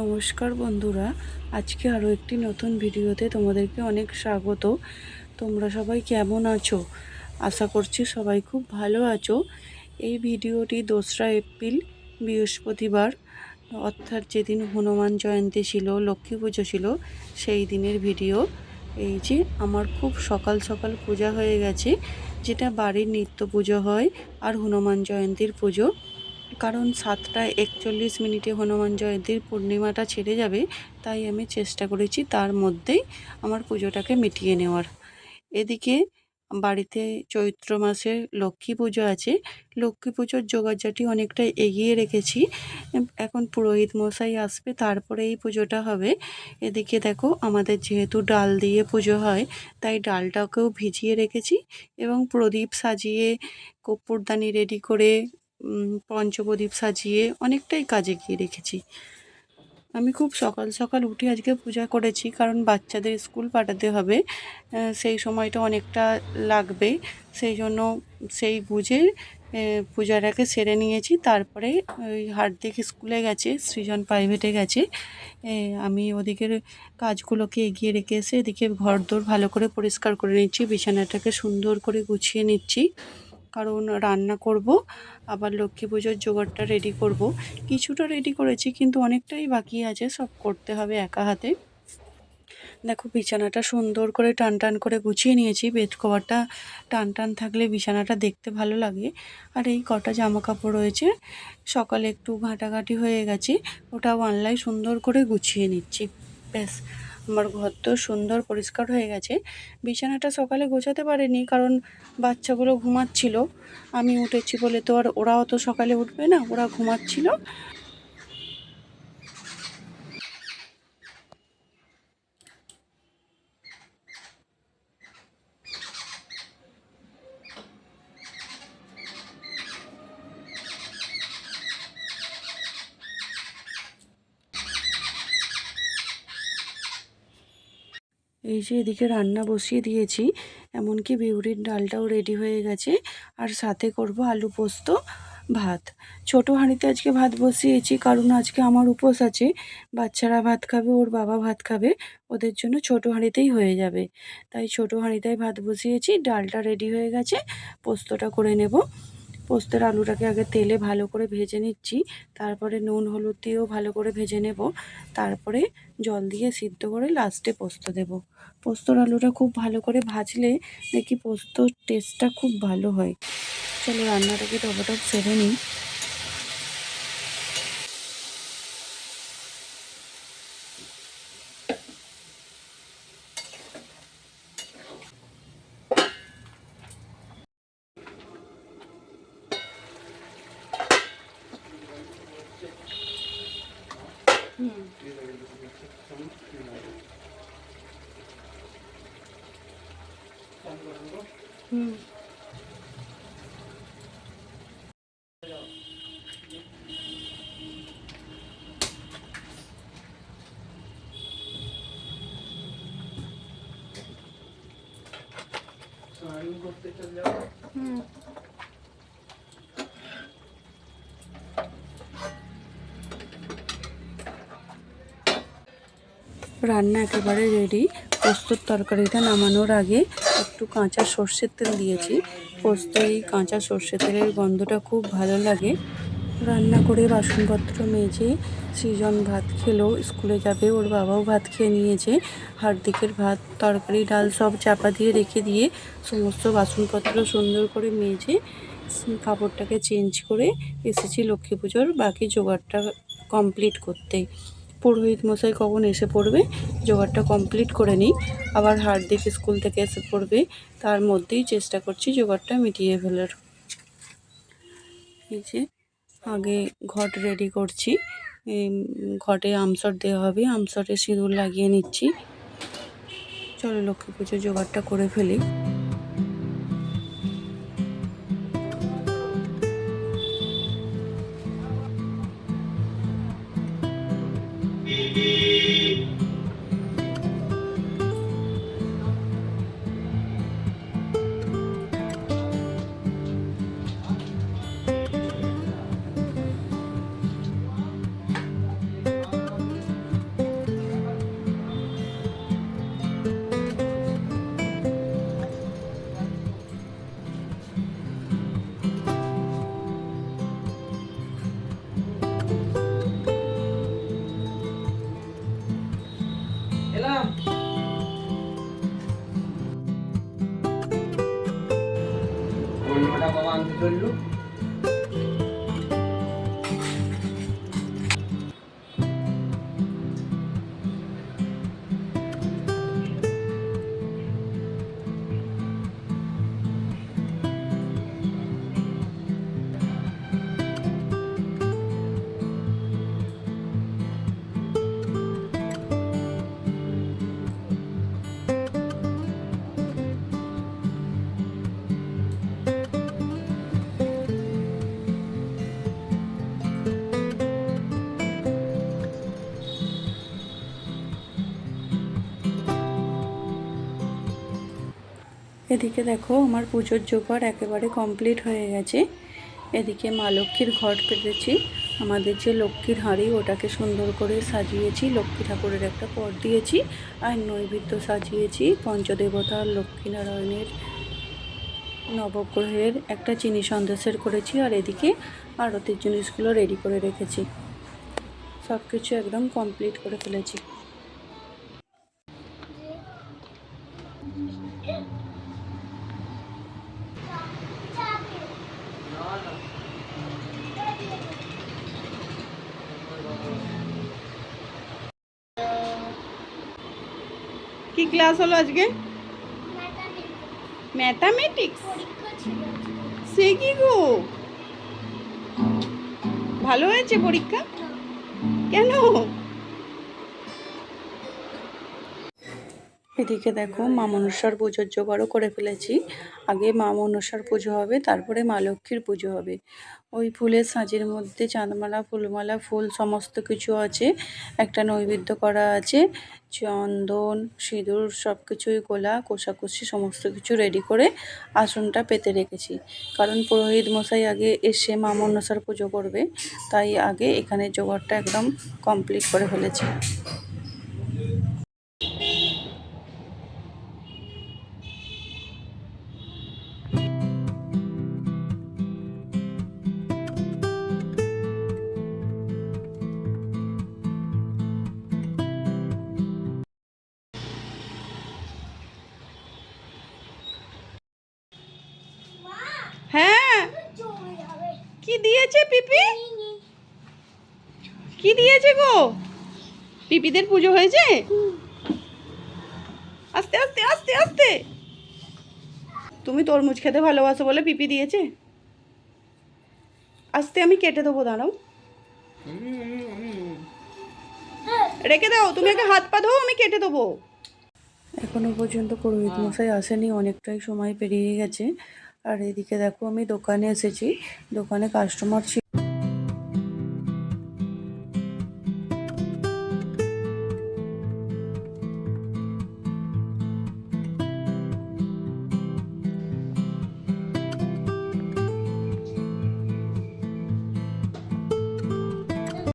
নমস্কার বন্ধুরা, আজকে আরও একটি নতুন ভিডিওতে তোমাদেরকে অনেক স্বাগত। তোমরা সবাই কেমন আছো? আশা করছি সবাই খুব ভালো আছো। এই ভিডিওটি 2রা এপ্রিল বৃহস্পতিবার, অর্থাৎ যেদিন হনুমান জয়ন্তী ছিল, লক্ষ্মী পুজো ছিল, সেই দিনের ভিডিও। এই যে আমার খুব সকাল সকাল পূজা হয়ে গেছে, যেটা বাড়ির নিত্য পুজো হয় আর হনুমান জয়ন্তীর পুজো। কারণ 7টা 41 হনুমান জয়ন্তীর পূর্ণিমাটা ছেড়ে যাবে, তাই আমি চেষ্টা করেছি তার মধ্যেই আমার পুজোটাকে মিটিয়ে নেওয়ার। এদিকে বাড়িতে চৈত্র মাসে লক্ষ্মী পুজো আছে। লক্ষ্মী পুজোর জোগাড়জাটি অনেকটা এগিয়ে রেখেছি। এখন পুরোহিত মশাই আসবে, তারপরে এই পুজোটা হবে। এদিকে দেখো, আমাদের যেহেতু ডাল দিয়ে পুজো হয়, তাই ডালটাকেও ভিজিয়ে রেখেছি এবং প্রদীপ সাজিয়ে, কর্পূরদানি রেডি করে, পঞ্চপ্রদীপ সাজিয়ে অনেকটাই কাজে গিয়ে রেখেছি। আমি খুব সকাল সকাল উঠে আজকে পূজা করেছি, কারণ বাচ্চাদের স্কুল পাঠাতে হবে, সেই সময়টা অনেকটা লাগবে। সেই জন্য সেই বুঝে পূজাটাকে সেরে নিয়েছি। তারপরে ওই হার্দিক স্কুলে গেছে, সৃজন প্রাইভেটে গেছে, আমি ওদিকের কাজগুলোকে এগিয়ে রেখে এসে এদিকে ঘরদোর ভালো করে পরিষ্কার করে নিচ্ছি, বিছানাটাকে সুন্দর করে গুছিয়ে নিচ্ছি। কারণ রান্না করব, আবার লক্ষ্মী পুজোর জোগাড়টা রেডি করব। কিছুটা রেডি করেছি, কিন্তু অনেকটাই বাকি আছে, সব করতে হবে একা হাতে। দেখো, বিছানাটা সুন্দর করে টান টান করে গুছিয়ে নিয়েছি। বেড কভারটা টান টান থাকলে বিছানাটা দেখতে ভালো লাগে। আর এই কটা জামা কাপড় রয়েছে, সকালে একটু ঘাঁটাঘাঁটি হয়ে গেছে, ওটাও আনলাই সুন্দর করে গুছিয়ে নিচ্ছি। ব্যাস, আমার ঘর তো সুন্দর পরিষ্কার হয়ে গেছে। বিছানাটা সকালে গোছাতে পারিনি, কারণ বাচ্চাগুলো ঘুমাচ্ছিল। আমি উঠেছি বলে তো আর ওরাও তো সকালে উঠবে না, ওরা ঘুমাচ্ছিল। এই যে এদিকে রান্না বসিয়ে দিয়েছি, এমনকি বিউলির ডালটাও রেডি হয়ে গেছে। আর সাথে করব আলু পোস্ত, ভাত। ছোট হাঁড়িতে আজকে ভাত বসিয়েছি, কারণ আজকে আমার উপোস আছে। বাচ্চারা ভাত খাবে, ওর বাবা ভাত খাবে, ওদের জন্য ছোট হাঁড়িতেই হয়ে যাবে। তাই ছোট হাঁড়িতেই ভাত বসিয়েছি। ডালটা রেডি হয়ে গেছে, পোস্তটা করে নেব। পোস্তের আলুটাকে আগে তেলে ভালো করে ভেজে নিচ্ছি, তারপরে নুন হলুদ দিয়েও ভালো করে ভেজে নেব। তারপরে জল দিয়ে সিদ্ধ করে লাস্টে পোস্ত দেব। পোস্তর আলুটা খুব ভালো করে ভাজলে দেখি পোস্তর টেস্টটা খুব ভালো হয়। চলো রান্নাটাকে টপটপ সেরে নিই। হুম হুম রান্না একেবারে রেডি। পোস্তর তরকারিটা নামানোর আগে একটু কাঁচা সর্ষের তেল দিয়েছি। পোস্ত এই কাঁচা সর্ষের তেলের গন্ধটা খুব ভালো লাগে। রান্না করে বাসনপত্র মেজে সৃজন ভাত খেলো, স্কুলে যাবে, ওর বাবাও ভাত খেয়ে নিয়েছে। হার্দিকের ভাত, তরকারি, ডাল সব চাপা দিয়ে রেখে দিয়ে সমস্ত বাসনপত্র সুন্দর করে মেজে কাপড়টাকে চেঞ্জ করে এসেছি লক্ষ্মী পুজোর বাকি জোগাড়টা কমপ্লিট করতে। পুরোহিত মশাই কখন এসে পড়বে, জোগাড়টা কমপ্লিট করে নিই। আবার হার্দিক স্কুল থেকে এসে পড়বে, তার মধ্যেই চেষ্টা করছি জোগাড়টা মিটিয়ে ফেলার। এই যে আগে ঘট রেডি করছি, ঘটে আমসর দেওয়া হবে, আমসরে সিঁদুর লাগিয়ে নিচ্ছি। চলো লক্ষ্মী পুজোর জোগাড়টা করে ফেলি। এদিকে দেখো আমার পুজোর জোগাড় একেবারে কমপ্লিট হয়ে গেছে। এদিকে মা লক্ষ্মীর ঘট পেতেছি। আমাদের যে লক্ষ্মীর হাঁড়ি ওটাকে সুন্দর করে সাজিয়েছি, লক্ষ্মী ঠাকুরের একটা পট দিয়েছি আর নৈবেদ্য সাজিয়েছি পঞ্চদেবতা লক্ষ্মীনারায়ণের নবগ্রহের একটা চিনি সন্দেশের করেছি। আর এদিকে আরতির জিনিসগুলো রেডি করে রেখেছি, সব কিছু একদম কমপ্লিট করে ফেলেছি। কি ক্লাস হলো আজকে? ম্যাথামেটিক্স। সে কি গো, ভালো হয়েছে পরীক্ষা? কেন? এদিকে দেখো মা মনসার পুজোর জোগাড়ও করে ফেলেছি। আগে মা মনসার পুজো হবে, তারপরে মা লক্ষ্মীর পুজো হবে। ওই ফুলের সাজের মধ্যে চাঁদমালা, ফুলমালা, ফুল সমস্ত কিছু আছে। একটা নৈবেদ্য করা আছে, চন্দন, সিঁদুর সব কিছুই, গোলা, কোষাকুষি সমস্ত কিছু রেডি করে আসনটা পেতে রেখেছি। কারণ পুরোহিত মশাই আগে এসে মা মনসার পুজো করবে, তাই আগে এখানে জোগাড়টা একদম কমপ্লিট করে ফেলেছি। হ্যাঁ, কি দিয়েছে পিপি? কি দিয়েছে গো? পিপিদের পুজো হয়েছে? আস্তে আস্তে আস্তে আস্তে। তুমি তরমুজ খেতে ভালোবাসো বলে পিপি দিয়েছে। আস্তে, আমি কেটে দেবো, দাঁড়াও। রেখে দাও, তুমি আগে হাত পা ধোও, আমি কেটে দেবো। এখনো পর্যন্ত পুরোহিত মশাই আসেনি, অনেকটাই সময় পেরিয়ে গেছে। আর এদিকে দেখো আমি দোকানে এসেছি, দোকানে কাস্টমার ছিল।